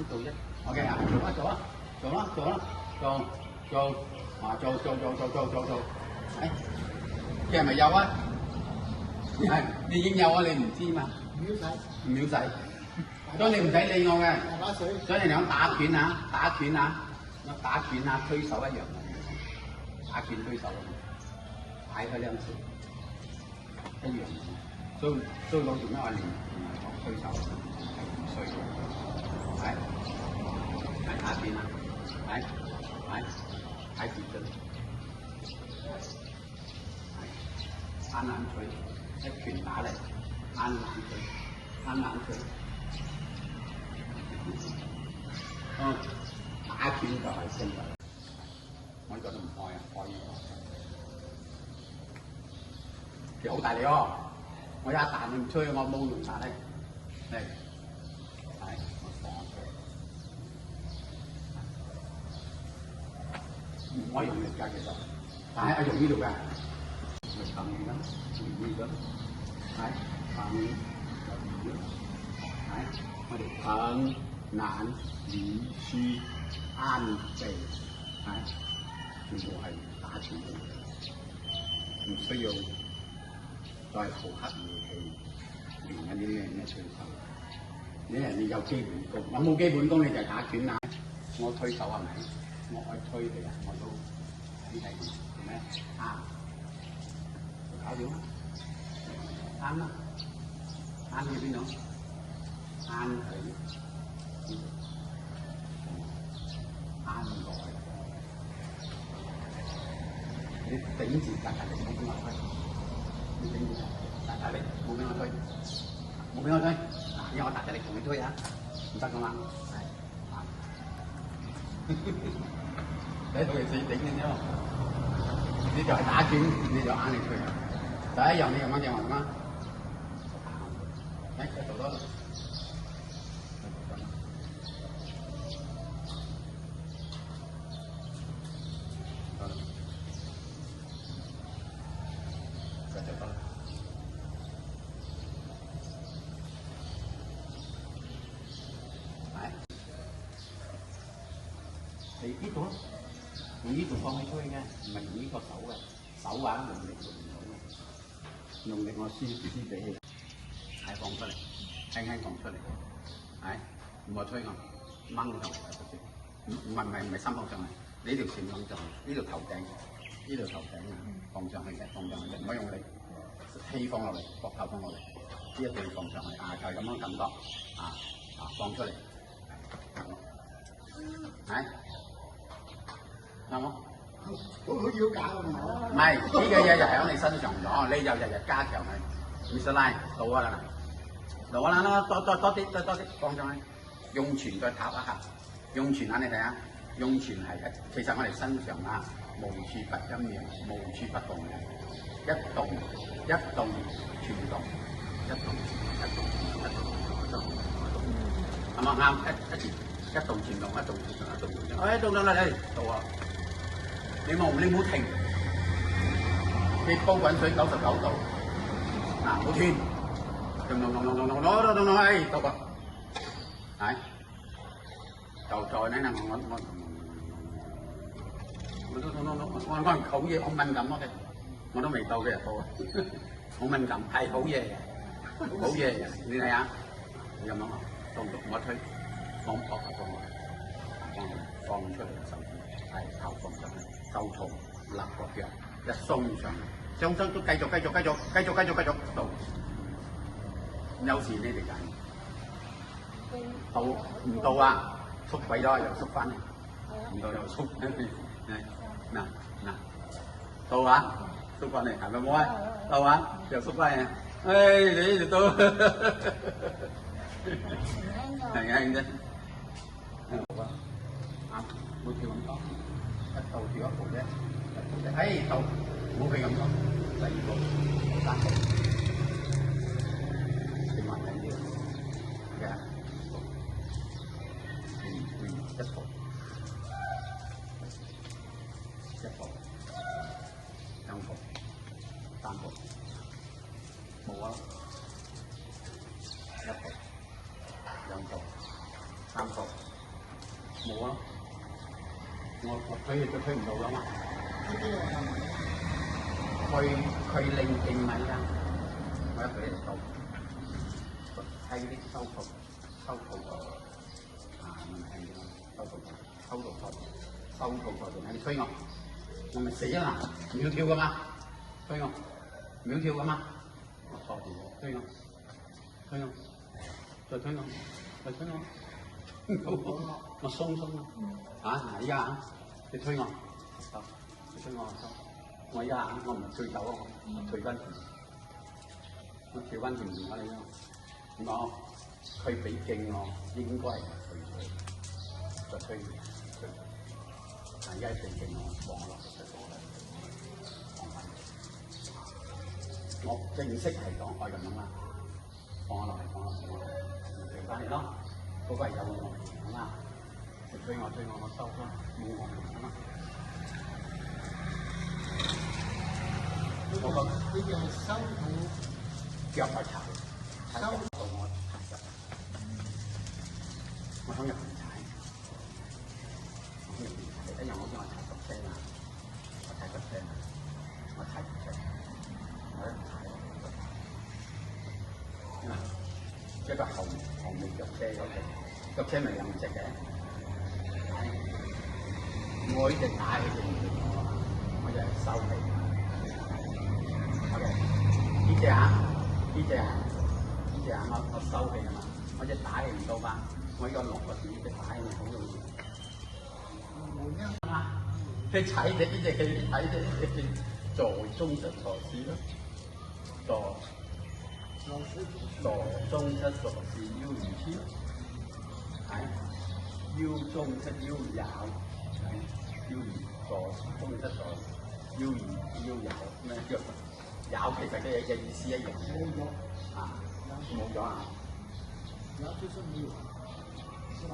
做啫。OK 啊，做啦，做，誒，佢係咪有啊？係，你已經有啊，你唔知嘛？唔曉使，所以你唔使理我嘅。所以你講打拳啊，推手一樣嘅，打拳推手，擺開兩次一樣。所以老做咩話練推手係唔衰嘅，係打拳啊，睇住真，啱冷腿，一拳打嚟，啱冷腿。打拳就係勝利。我呢個都唔開啊，開呢個。其實好大力喎，我一彈唔吹，我冇用晒咧。嚟，係我放出嚟，唔可以用力㗎其實，但係用呢度㗎，咪撐住啦，用呢個，係撐住，係我哋撐眼、耳、書、眼、鼻，係全部係打拳嘅，唔需要再好刻意去練嗰啲咩推手。你有基本功，我冇基本功你就打拳啦。我推手係咪？我愛推你啊，我都睇睇做咩？搞掂啦，啱啦，啱去邊度？啱佢，啱來。你頂住大力，冇俾我推。你頂住大力，冇俾我推，冇俾我推。因為我大力同你推啊，唔得噶嘛。係，你到時自己頂嘅啫。你就係打拳，你就硬力推。第一樣你用乜嘢話嗎？誒，做多啦。你呢度咯，用呢度放起推嘅，唔係用呢個手嘅，手啊用力用唔到嘅，用力我輸俾氣，係放出嚟，輕輕放出嚟，係唔好推我，掹上嚟就先，唔係心放上嚟，你條線放上嚟，呢度頭頂啊，放上去嘅，唔好用力，氣放落嚟，膊頭放落嚟，呢一度放上去，就係咁樣感覺，放出嚟，係。啱冇？好要搞唔係呢個嘢就喺你身上咗，你就日日加強佢。Mr. Line 到啊啦，多啲放上去，用拳再踏一下，用拳啊你睇下，用拳係其實我哋身上無處不陰陽，無處不動嘅，一動全動，係咪啱？一動全動，一動啦你到啊！你冇停，你煲滾水99度，冇斷，動，到啊，係，就在呢我口嘢好敏感嘅，我都未到嘅到啊，好敏感係好嘢，你睇下，你咁樣動作我推，放膊頭放出嚟嘅手指，係靠放上去。收操立個腳，一鬆上，雙雙都繼續到。有時你哋就到唔到啊？縮鬼咗又縮翻嚟，唔到又縮。嗱，到啊，縮翻嚟係咪冇啊？到啊，又縮翻嚟。你呢度到，輕啫。冇跳咁多。一步跳一步啫，到冇佢咁多，第二步、第三步，你慢緊啲嘅，一步，兩步，三步，冇啊，一步，兩步，三步。冇啊！我推亦都推唔到㗎嘛。佢令勁米啦，我一俾人到，睇啲收鋪問題嘅收鋪台仲喺度推我咪死啦！苗條㗎嘛，推我，苗條㗎嘛，我坐住推我，再推我，我鬆嗱依家你推我，你推我收，我依家我唔退走啊，我退翻條，我調翻條電話你咯，我佢俾勁我應該係退咗，再推，但而家俾勁我放落就放啦，放翻，我正式係講開咁樣啦，放落嚟，調翻嚟咯，嗰個係有我嚟，好嘛？你推我收翻，冇我嚟啊嘛。我覺得呢個收到腳係柴，收到我踩實，我想入去踩，一樣我想我踩10聲啊，我踩10聲，我一踩，一個後面腳車嗰隻，腳車咪兩隻嘅，我呢隻打起隻，我就係收起。呢隻我收起啊嘛，我隻打起唔到嘛，我呢個落個點隻打起咪好容易。你踩隻呢隻嘅，睇隻左中就左絲咯，左中就左絲腰二絲，係腰中就腰有，腰二左中就左腰二腰有咩叫？有其實嘅意思一樣，冇咗啊！有就是沒有，是吧？